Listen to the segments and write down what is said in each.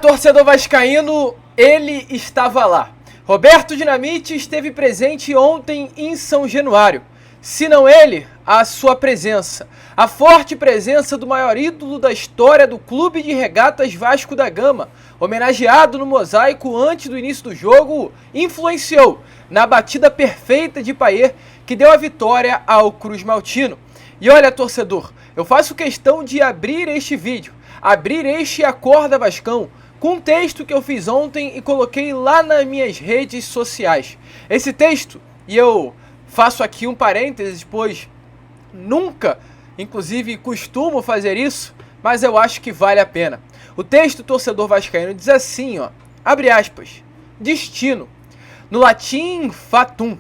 Torcedor vascaíno, ele estava lá. Roberto Dinamite esteve presente ontem em São Januário. Se não ele, a sua presença. A forte presença do maior ídolo da história do Clube de Regatas Vasco da Gama, homenageado no mosaico antes do início do jogo, influenciou na batida perfeita de Payet que deu a vitória ao Cruz Maltino. E olha, torcedor, eu faço questão de abrir este vídeo, abrir este Acorda Vascão, com um texto que eu fiz ontem e coloquei lá nas minhas redes sociais. Esse texto, e eu faço aqui um parênteses, pois nunca, inclusive, costumo fazer isso, mas eu acho que vale a pena. O texto torcedor vascaíno diz assim, ó, abre aspas, destino, no latim fatum,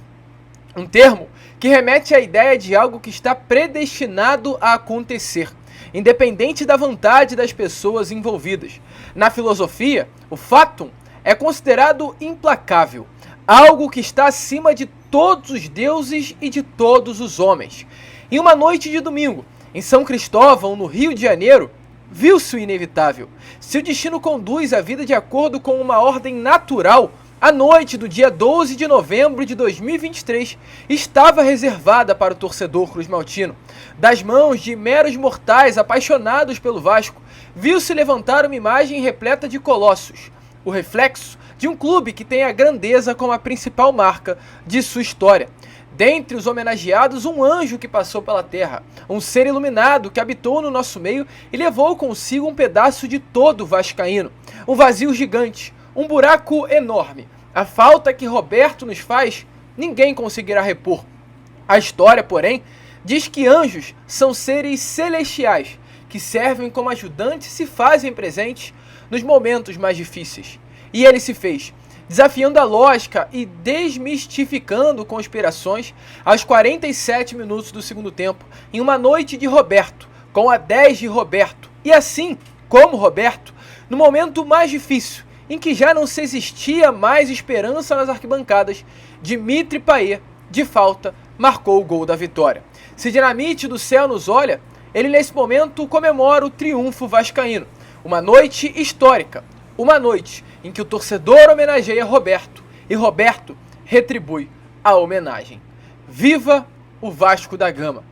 um termo que remete à ideia de algo que está predestinado a acontecer, independente da vontade das pessoas envolvidas. Na filosofia, o fatum é considerado implacável, algo que está acima de todos os deuses e de todos os homens. Em uma noite de domingo, em São Cristóvão, no Rio de Janeiro, viu-se o inevitável. Se o destino conduz a vida de acordo com uma ordem natural, a noite do dia 12 de novembro de 2023 estava reservada para o torcedor cruzmaltino. Das mãos de meros mortais apaixonados pelo Vasco, viu-se levantar uma imagem repleta de colossos, o reflexo de um clube que tem a grandeza como a principal marca de sua história. Dentre os homenageados, um anjo que passou pela terra, um ser iluminado que habitou no nosso meio e levou consigo um pedaço de todo vascaíno, um vazio gigante, um buraco enorme. A falta que Roberto nos faz, ninguém conseguirá repor. A história, porém, diz que anjos são seres celestiais, que servem como ajudantes e se fazem presentes nos momentos mais difíceis. E ele se fez, desafiando a lógica e desmistificando conspirações aos 47 minutos do segundo tempo, em uma noite de Roberto, com a 10 de Roberto. E assim, como Roberto, no momento mais difícil, em que já não se existia mais esperança nas arquibancadas, Dimitri Payet, de falta, marcou o gol da vitória. Se Dinamite do céu nos olha, ele nesse momento comemora o triunfo vascaíno. Uma noite histórica, uma noite em que o torcedor homenageia Roberto e Roberto retribui a homenagem. Viva o Vasco da Gama!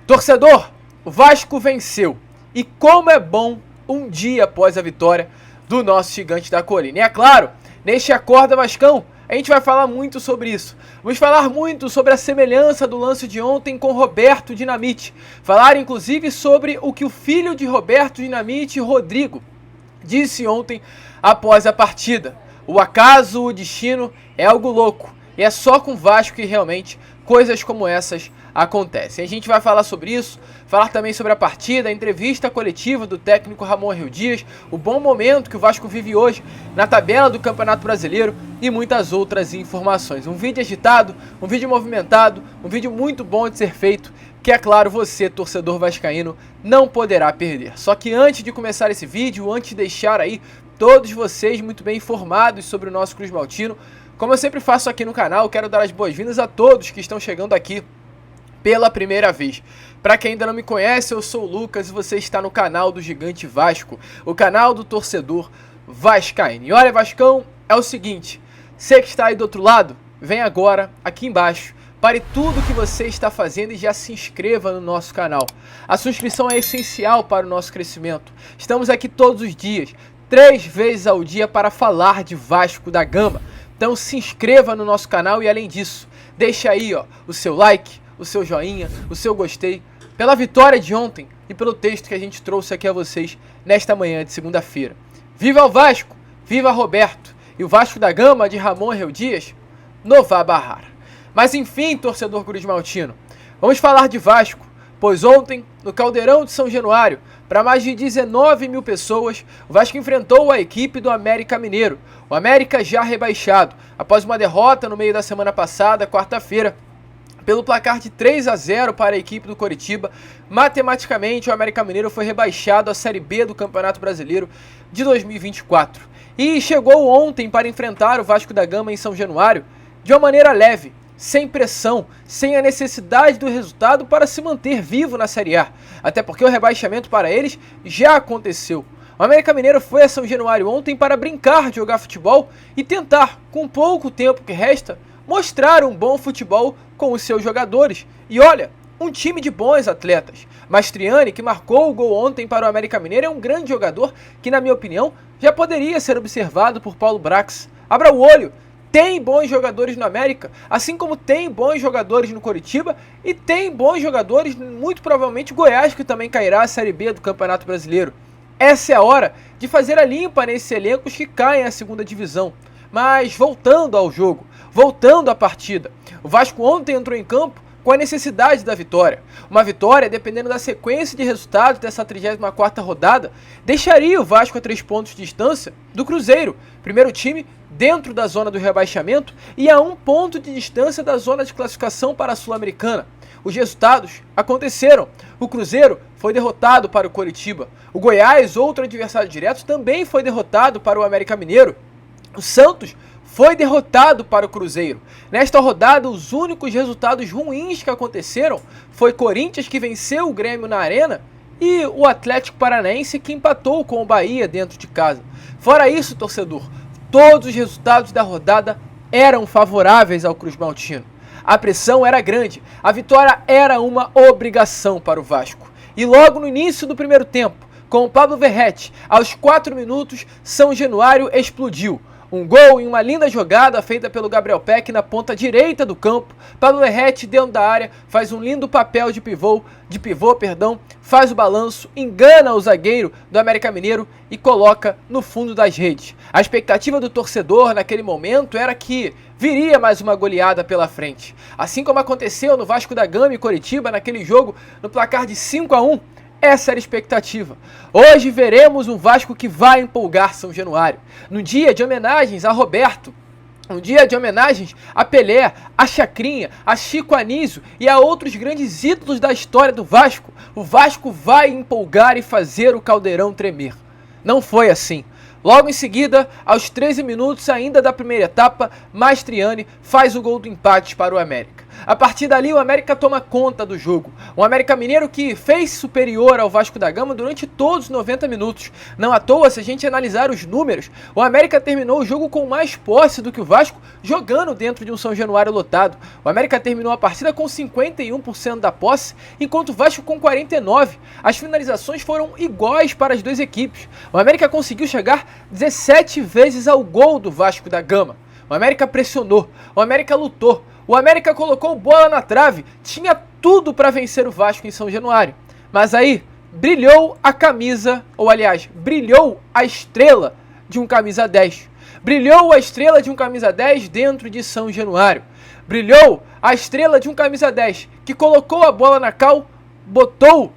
Torcedor, o Vasco venceu. E como é bom um dia após a vitória do nosso gigante da colina. E é claro, neste Acorda Vascão, a gente vai falar muito sobre isso. Vamos falar muito sobre a semelhança do lance de ontem com Roberto Dinamite. Falar inclusive sobre o que o filho de Roberto Dinamite, Rodrigo, disse ontem após a partida. O acaso, o destino é algo louco. E é só com o Vasco que realmente coisas como essas acontecem. A gente vai falar sobre isso, falar também sobre a partida, a entrevista coletiva do técnico Ramon Arreu Dias, o bom momento que o Vasco vive hoje na tabela do Campeonato Brasileiro e muitas outras informações. Um vídeo agitado, um vídeo movimentado, um vídeo muito bom de ser feito, que é claro você, torcedor vascaíno, não poderá perder. Só que antes de começar esse vídeo, antes de deixar aí todos vocês muito bem informados sobre o nosso Cruz Maltino, como eu sempre faço aqui no canal, quero dar as boas-vindas a todos que estão chegando aqui pela primeira vez. Para quem ainda não me conhece, eu sou o Lucas e você está no canal do Gigante Vasco, o canal do torcedor vascaíno. E olha, Vascão, é o seguinte, você que está aí do outro lado, vem agora aqui embaixo, pare tudo que você está fazendo e já se inscreva no nosso canal. A sua inscrição é essencial para o nosso crescimento. Estamos aqui todos os dias, 3 vezes ao dia para falar de Vasco da Gama. Então se inscreva no nosso canal e além disso, deixa aí ó, o seu like, o seu joinha, o seu gostei, pela vitória de ontem e pelo texto que a gente trouxe aqui a vocês nesta manhã de segunda-feira. Viva o Vasco, viva Roberto e o Vasco da Gama de Ramon Arreu Dias, não vá barrar. Mas enfim, torcedor cruzmaltino, vamos falar de Vasco, pois ontem, no Caldeirão de São Januário, para mais de 19 mil pessoas, o Vasco enfrentou a equipe do América Mineiro, o América já rebaixado, após uma derrota no meio da semana passada, quarta-feira, pelo placar de 3-0 para a equipe do Coritiba. Matematicamente, o América Mineiro foi rebaixado à Série B do Campeonato Brasileiro de 2024. E chegou ontem para enfrentar o Vasco da Gama em São Januário de uma maneira leve, sem pressão, sem a necessidade do resultado para se manter vivo na Série A. Até porque o rebaixamento para eles já aconteceu. O América Mineiro foi a São Januário ontem para brincar de jogar futebol e tentar, com pouco tempo que resta, mostrar um bom futebol com os seus jogadores. E olha, um time de bons atletas. Mastriani, que marcou o gol ontem para o América Mineiro, é um grande jogador que, na minha opinião, já poderia ser observado por Paulo Brax. Abra o olho, tem bons jogadores no América, assim como tem bons jogadores no Coritiba e tem bons jogadores, muito provavelmente, Goiás, que também cairá a Série B do Campeonato Brasileiro. Essa é a hora de fazer a limpa nesses elencos que caem à segunda divisão. Mas voltando ao jogo, voltando à partida, o Vasco ontem entrou em campo com a necessidade da vitória. Uma vitória, dependendo da sequência de resultados dessa 34ª rodada, deixaria o Vasco a 3 pontos de distância do Cruzeiro, primeiro time dentro da zona do rebaixamento, e a 1 ponto de distância da zona de classificação para a Sul-Americana. Os resultados aconteceram. O Cruzeiro foi derrotado para o Coritiba. O Goiás, outro adversário direto, também foi derrotado para o América Mineiro. O Santos foi derrotado para o Cruzeiro. Nesta rodada, os únicos resultados ruins que aconteceram foi Corinthians, que venceu o Grêmio na Arena, e o Atlético Paranaense, que empatou com o Bahia dentro de casa. Fora isso, torcedor, todos os resultados da rodada eram favoráveis ao Cruz-Maltino. A pressão era grande, a vitória era uma obrigação para o Vasco. E logo no início do primeiro tempo, com o Pablo Verrete, aos 4 minutos, São Januário explodiu. Um gol em uma linda jogada feita pelo Gabriel Peck na ponta direita do campo. Pablo Verrete, dentro da área, faz um lindo papel de pivô, faz o balanço, engana o zagueiro do América Mineiro e coloca no fundo das redes. A expectativa do torcedor naquele momento era que viria mais uma goleada pela frente. Assim como aconteceu no Vasco da Gama e Coritiba naquele jogo no placar de 5-1. Essa era a expectativa. Hoje veremos um Vasco que vai empolgar São Januário. No dia de homenagens a Roberto, um dia de homenagens a Pelé, a Chacrinha, a Chico Anísio e a outros grandes ídolos da história do Vasco, o Vasco vai empolgar e fazer o caldeirão tremer. Não foi assim. Logo em seguida, aos 13 minutos ainda da primeira etapa, Mastriani faz o gol do empate para o América. A partir dali, o América toma conta do jogo. Um América Mineiro que fez superior ao Vasco da Gama durante todos os 90 minutos. Não à toa, se a gente analisar os números, o América terminou o jogo com mais posse do que o Vasco, jogando dentro de um São Januário lotado. O América terminou a partida com 51% da posse, enquanto o Vasco com 49%. As finalizações foram iguais para as duas equipes. O América conseguiu chegar 17 vezes ao gol do Vasco da Gama. O América pressionou, o América lutou, o América colocou bola na trave, tinha tudo para vencer o Vasco em São Januário. Mas aí brilhou a camisa, ou aliás, brilhou a estrela de um camisa 10. Brilhou a estrela de um camisa 10 dentro de São Januário. Brilhou a estrela de um camisa 10 que colocou a bola na cal, botou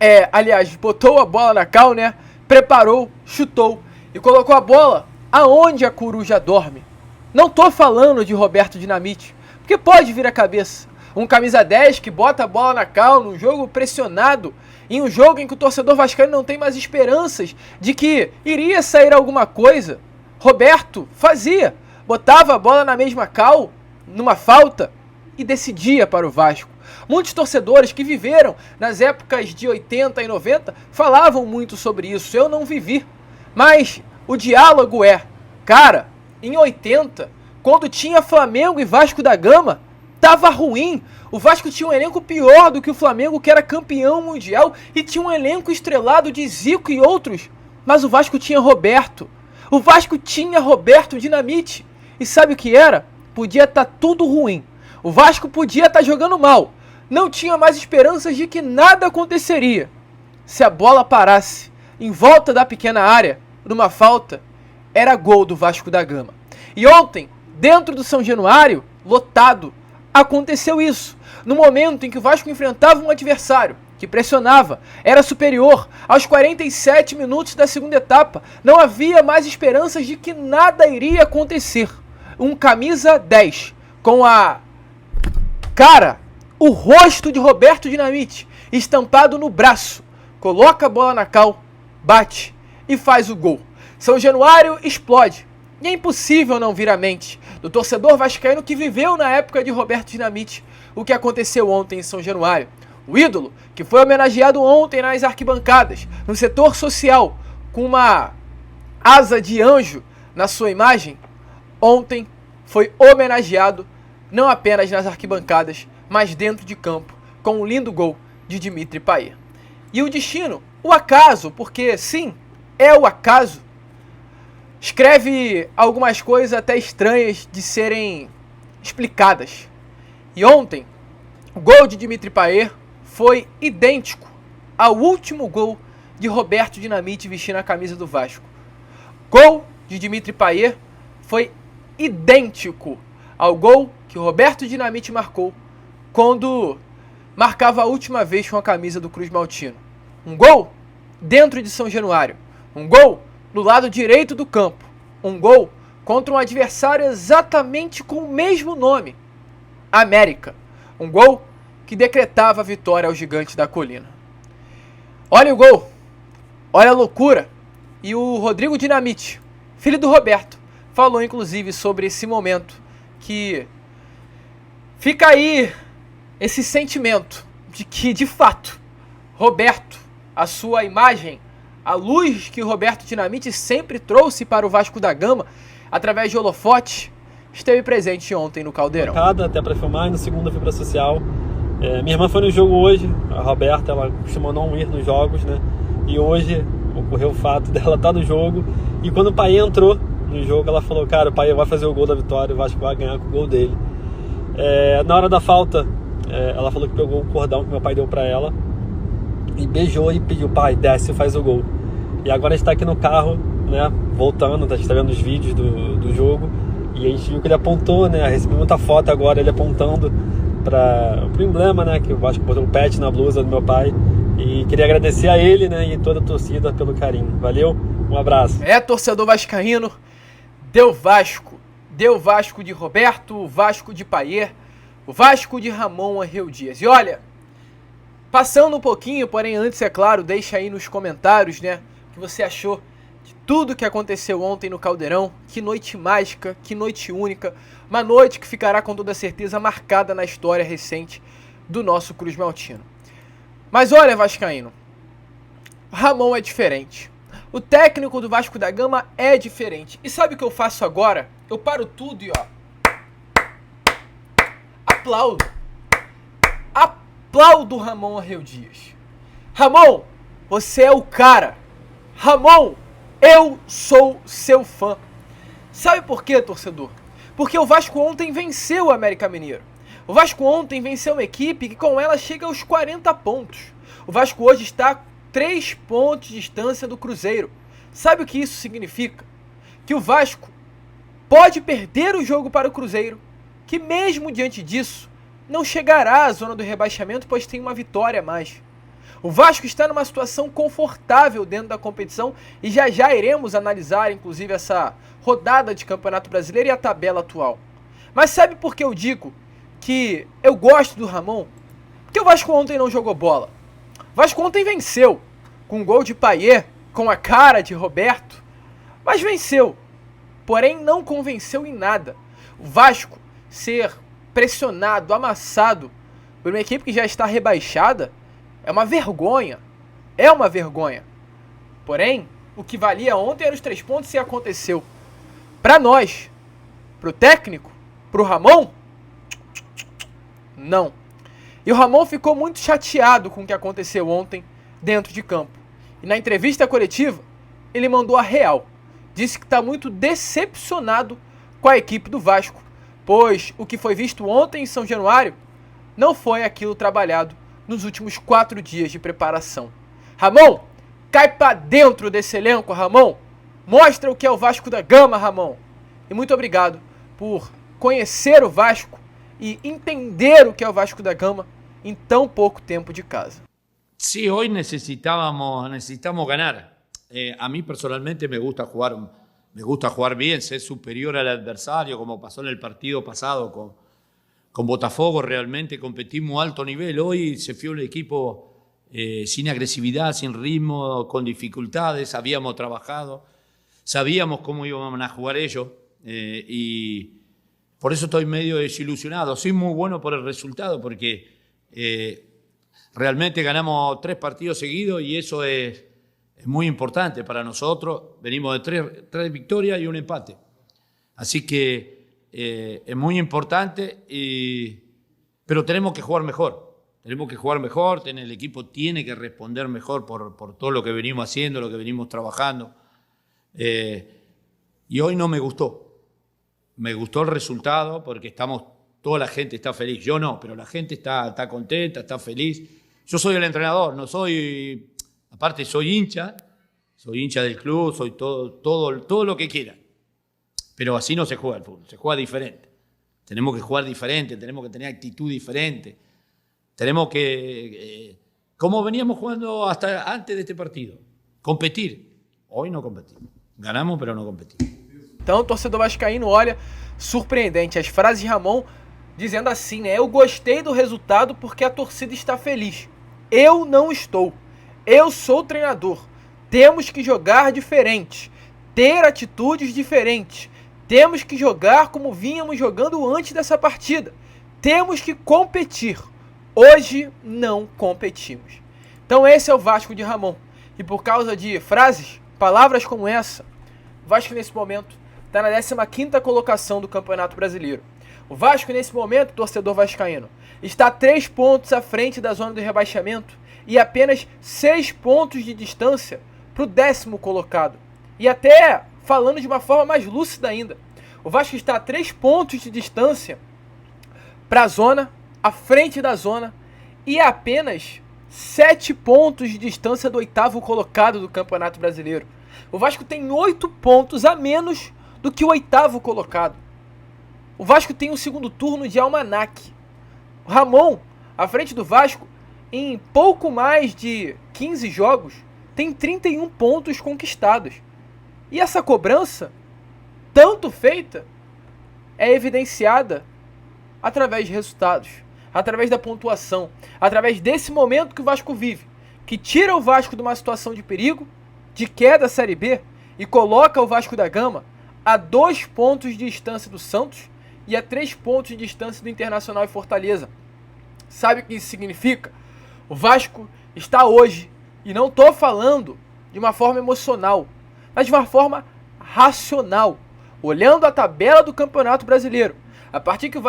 a bola na cal, né? Preparou, chutou e colocou a bola aonde a coruja dorme. Não tô falando de Roberto Dinamite, porque pode vir a cabeça. Um camisa 10 que bota a bola na cal num jogo pressionado, em um jogo em que o torcedor vascaíno não tem mais esperanças de que iria sair alguma coisa. Roberto fazia, botava a bola na mesma cal, numa falta, e decidia para o Vasco. Muitos torcedores que viveram nas épocas de 80 e 90 falavam muito sobre isso. Eu não vivi, mas o diálogo cara, em 80, quando tinha Flamengo e Vasco da Gama, tava ruim. O Vasco tinha um elenco pior do que o Flamengo, que era campeão mundial, e tinha um elenco estrelado de Zico e outros. Mas o Vasco tinha Roberto. O Vasco tinha Roberto Dinamite. E sabe o que era? Podia estar tudo ruim. O Vasco podia estar jogando mal. Não tinha mais esperanças de que nada aconteceria. Se a bola parasse em volta da pequena área, numa falta, era gol do Vasco da Gama. E ontem, dentro do São Januário, lotado, aconteceu isso. No momento em que o Vasco enfrentava um adversário que pressionava, era superior, aos 47 minutos da segunda etapa, não havia mais esperanças de que nada iria acontecer. Um camisa 10, com o rosto de Roberto Dinamite estampado no braço, coloca a bola na cal, bate e faz o gol. São Januário explode. E é impossível não vir à mente do torcedor vascaíno que viveu na época de Roberto Dinamite o que aconteceu ontem em São Januário. O ídolo, que foi homenageado ontem nas arquibancadas, no setor social, com uma asa de anjo na sua imagem, ontem foi homenageado não apenas nas arquibancadas, mas dentro de campo, com um lindo gol de Dimitri Payet. E o destino, o acaso, porque sim, é o acaso, escreve algumas coisas até estranhas de serem explicadas. E ontem, o gol de Dimitri Payet foi idêntico ao último gol de Roberto Dinamite vestindo a camisa do Vasco. Gol de Dimitri Payet foi idêntico ao gol que o Roberto Dinamite marcou quando marcava a última vez com a camisa do Cruz Maltino. Um gol dentro de São Januário. Um gol no lado direito do campo. Um gol contra um adversário exatamente com o mesmo nome, América. Um gol que decretava a vitória ao Gigante da Colina. Olha o gol, olha a loucura. E o Rodrigo Dinamite, filho do Roberto, falou inclusive sobre esse momento que fica aí esse sentimento de que, de fato, Roberto, a sua imagem, a luz que Roberto Dinamite sempre trouxe para o Vasco da Gama, através de holofote, esteve presente ontem no Caldeirão. Até para filmar, e no segundo eu fui para social. Minha irmã foi no jogo hoje, a Roberta, ela costuma não ir nos jogos, né? E hoje ocorreu o fato dela estar no jogo, e quando o pai entrou no jogo, ela falou, cara, o pai vai fazer o gol da vitória, o Vasco vai ganhar com o gol dele. Na hora da falta, ela falou que pegou o cordão que meu pai deu para ela, e beijou e pediu, pai, desce e faz o gol. E agora a gente tá aqui no carro, né, voltando, a gente tá vendo os vídeos do jogo, e a gente viu que ele apontou, né, recebi muita foto agora, ele apontando pro emblema, né, que o Vasco botou o pet na blusa do meu pai, e queria agradecer a ele, né, e toda a torcida pelo carinho. Valeu, um abraço. Torcedor vascaíno, deu Vasco de Roberto, o Vasco de Payet, o Vasco de Ramon Angel Dias. E olha, passando um pouquinho, porém antes, é claro, deixa aí nos comentários, né, o que você achou de tudo que aconteceu ontem no Caldeirão. Que noite mágica, que noite única, uma noite que ficará com toda certeza marcada na história recente do nosso Cruz Maltino. Mas olha, vascaíno, Ramon é diferente. O técnico do Vasco da Gama é diferente. E sabe o que eu faço agora? Eu paro tudo e aplaudo. Aplaudo Ramon Angel Dias. Ramon, você é o cara. Ramon, eu sou seu fã. Sabe por quê, torcedor? Porque o Vasco ontem venceu o América Mineiro. O Vasco ontem venceu uma equipe que com ela chega aos 40 pontos. O Vasco hoje está a 3 pontos de distância do Cruzeiro. Sabe o que isso significa? Que o Vasco pode perder o jogo para o Cruzeiro, que mesmo diante disso, não chegará à zona do rebaixamento, pois tem uma vitória a mais. O Vasco está numa situação confortável dentro da competição e já iremos analisar, inclusive, essa rodada de Campeonato Brasileiro e a tabela atual. Mas sabe por que eu digo que eu gosto do Ramon? Porque o Vasco ontem não jogou bola. O Vasco ontem venceu, com um gol de Payet, com a cara de Roberto, mas venceu. Porém, não convenceu em nada. O Vasco ser pressionado, amassado por uma equipe que já está rebaixada é uma vergonha. É uma vergonha. Porém, o que valia ontem eram os 3 pontos e aconteceu. Para nós, pro técnico, pro Ramon, não. E o Ramon ficou muito chateado com o que aconteceu ontem dentro de campo. E na entrevista coletiva, ele mandou a real. Disse que está muito decepcionado com a equipe do Vasco, pois o que foi visto ontem em São Januário não foi aquilo trabalhado nos últimos 4 dias de preparação. Ramon, cai pra dentro desse elenco, Ramon. Mostra o que é o Vasco da Gama, Ramon. E muito obrigado por conhecer o Vasco e entender o que é o Vasco da Gama em tão pouco tempo de casa. Sí, hoy necesitamos ganar. A mí personalmente me gusta jugar bien, ser superior al adversario, como pasó en el partido pasado con Botafogo. Realmente competimos a alto nivel. Hoy se fue un equipo sin agresividad, sin ritmo, con dificultades. Habíamos trabajado, sabíamos cómo iban a jugar ellos y por eso estoy medio desilusionado. Soy muy bueno por el resultado porque realmente ganamos 3 partidos seguidos y eso es es muy importante para nosotros. Venimos de tres victorias y un empate. Así que es muy importante, pero tenemos que jugar mejor. Tenemos que jugar mejor, el equipo tiene que responder mejor por todo lo que venimos haciendo, lo que venimos trabajando. Y hoy no me gustó. Me gustó el resultado porque toda la gente está feliz. Yo no, pero la gente está contenta, está feliz. Yo soy el entrenador, no soy... Aparte soy hincha del club, soy todo lo que quieran. Pero así no se juega el fútbol, se juega diferente. Tenemos que jugar diferente, tenemos que tener actitud diferente. Tenemos que, como veníamos jugando hasta antes de este partido, competir. Hoy no competimos. Ganamos, pero no competimos. Então, o torcedor vascaíno olha, surpreendente, as frases de Ramon dizendo assim, né? Eu gostei do resultado porque a torcida está feliz. Eu não estou. Eu sou o treinador. Temos que jogar diferente, ter atitudes diferentes. Temos que jogar como vínhamos jogando antes dessa partida. Temos que competir. Hoje não competimos. Então esse é o Vasco de Ramon. E por causa de frases, palavras como essa, o Vasco nesse momento está na 15ª colocação do Campeonato Brasileiro. O Vasco nesse momento, torcedor vascaíno, está 3 pontos à frente da zona do rebaixamento e apenas 6 pontos de distância para o 10º colocado. E até falando de uma forma mais lúcida ainda, o Vasco está a 3 pontos de distância para a zona, à frente da zona, e a apenas 7 pontos de distância do 8º colocado do Campeonato Brasileiro. O Vasco tem 8 pontos a menos do que o 8º colocado. O Vasco tem um segundo turno de almanaque. O Ramon, à frente do Vasco, em pouco mais de 15 jogos, tem 31 pontos conquistados. E essa cobrança, tanto feita, é evidenciada através de resultados, através da pontuação, através desse momento que o Vasco vive, que tira o Vasco de uma situação de perigo, de queda da Série B, e coloca o Vasco da Gama a 2 pontos de distância do Santos e a 3 pontos de distância do Internacional e Fortaleza. Sabe o que isso significa? O Vasco está hoje, e não estou falando de uma forma emocional, mas de uma forma racional, olhando a tabela do Campeonato Brasileiro. A partir do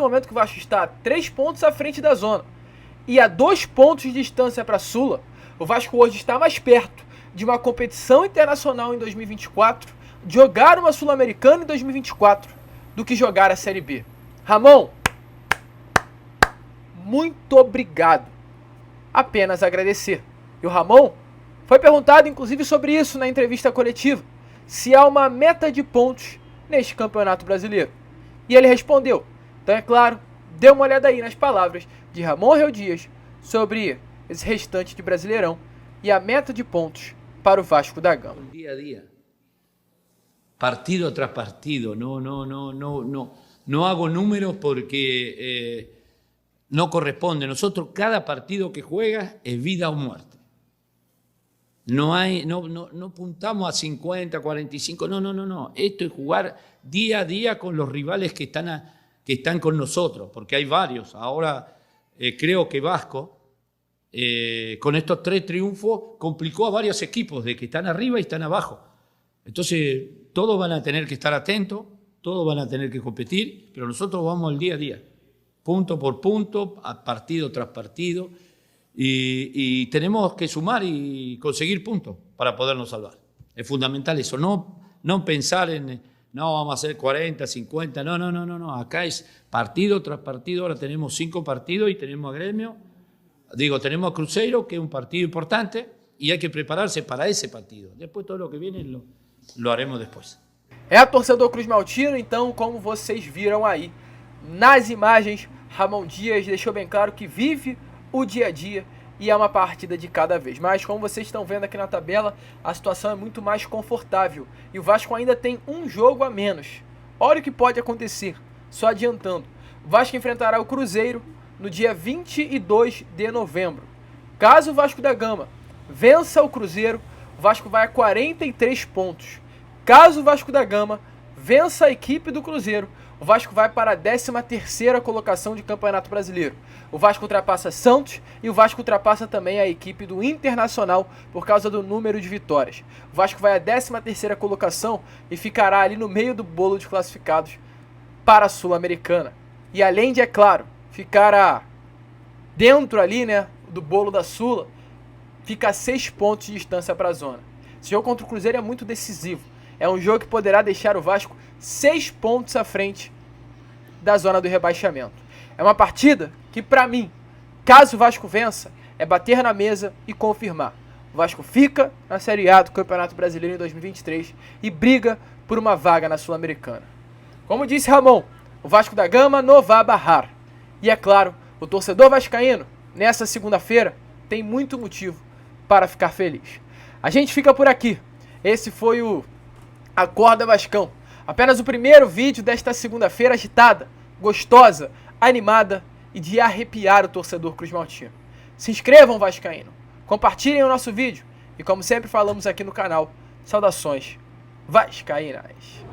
momento que o Vasco está a 3 pontos à frente da zona e a 2 pontos de distância para a Sula, o Vasco hoje está mais perto de uma competição internacional em 2024, de jogar uma Sul-Americana em 2024, do que jogar a Série B. Ramon, muito obrigado. Apenas agradecer. E o Ramon foi perguntado, inclusive, sobre isso na entrevista coletiva, se há uma meta de pontos neste Campeonato Brasileiro. E ele respondeu. Então, é claro, dê uma olhada aí nas palavras de Ramon Reu Dias sobre esse restante de Brasileirão e a meta de pontos para o Vasco da Gama. Día a día, partido tras partido, no hago números porque no corresponde. Nosotros cada partido que juega es vida o muerte. No apuntamos a 50, 45, no. Esto es jugar día a día con los rivales que están con nosotros, porque hay varios. Ahora creo que Vasco, con estos 3 triunfos, complicó a varios equipos de que están arriba y están abajo. Entonces, todos van a tener que estar atentos, todos van a tener que competir, pero nosotros vamos al día a día, punto por punto, partido tras partido, y tenemos que sumar y conseguir puntos para podernos salvar. Es fundamental eso, no pensar en, no, vamos a hacer 40, 50, no. Acá es partido tras partido. Ahora tenemos 5 partidos y tenemos a Gremio. Tenemos a Cruzeiro, que es un partido importante, y hay que prepararse para ese partido. Después todo lo que viene lo haremos después. É a torcedor Cruz Maltino, então, como vocês viram aí nas imagens, Ramon Dias deixou bem claro que vive o dia a dia e é uma partida de cada vez. Mas como vocês estão vendo aqui na tabela, a situação é muito mais confortável e o Vasco ainda tem um jogo a menos. Olha o que pode acontecer, só adiantando. O Vasco enfrentará o Cruzeiro no dia 22 de novembro. Caso o Vasco da Gama vença o Cruzeiro, o Vasco vai a 43 pontos. Caso o Vasco da Gama vença a equipe do Cruzeiro, o Vasco vai para a 13ª colocação de Campeonato Brasileiro. O Vasco ultrapassa Santos e o Vasco ultrapassa também a equipe do Internacional por causa do número de vitórias. O Vasco vai à 13ª colocação e ficará ali no meio do bolo de classificados para a Sul-Americana. E além de, é claro, ficar dentro ali, né, do bolo da Sula, fica a 6 pontos de distância para a zona. Esse jogo contra o Cruzeiro é muito decisivo. É um jogo que poderá deixar o Vasco 6 pontos à frente da zona do rebaixamento. É uma partida que, para mim, caso o Vasco vença, é bater na mesa e confirmar. O Vasco fica na Série A do Campeonato Brasileiro em 2023 e briga por uma vaga na Sul-Americana. Como disse Ramon, o Vasco da Gama não vai barrar. E é claro, o torcedor vascaíno, nessa segunda-feira, tem muito motivo para ficar feliz. A gente fica por aqui. Esse foi o Acorda Vascão. Apenas o primeiro vídeo desta segunda-feira agitada, gostosa, animada e de arrepiar o torcedor cruzmaltino. Se inscrevam, vascaíno, compartilhem o nosso vídeo e, como sempre falamos aqui no canal, saudações vascaínas.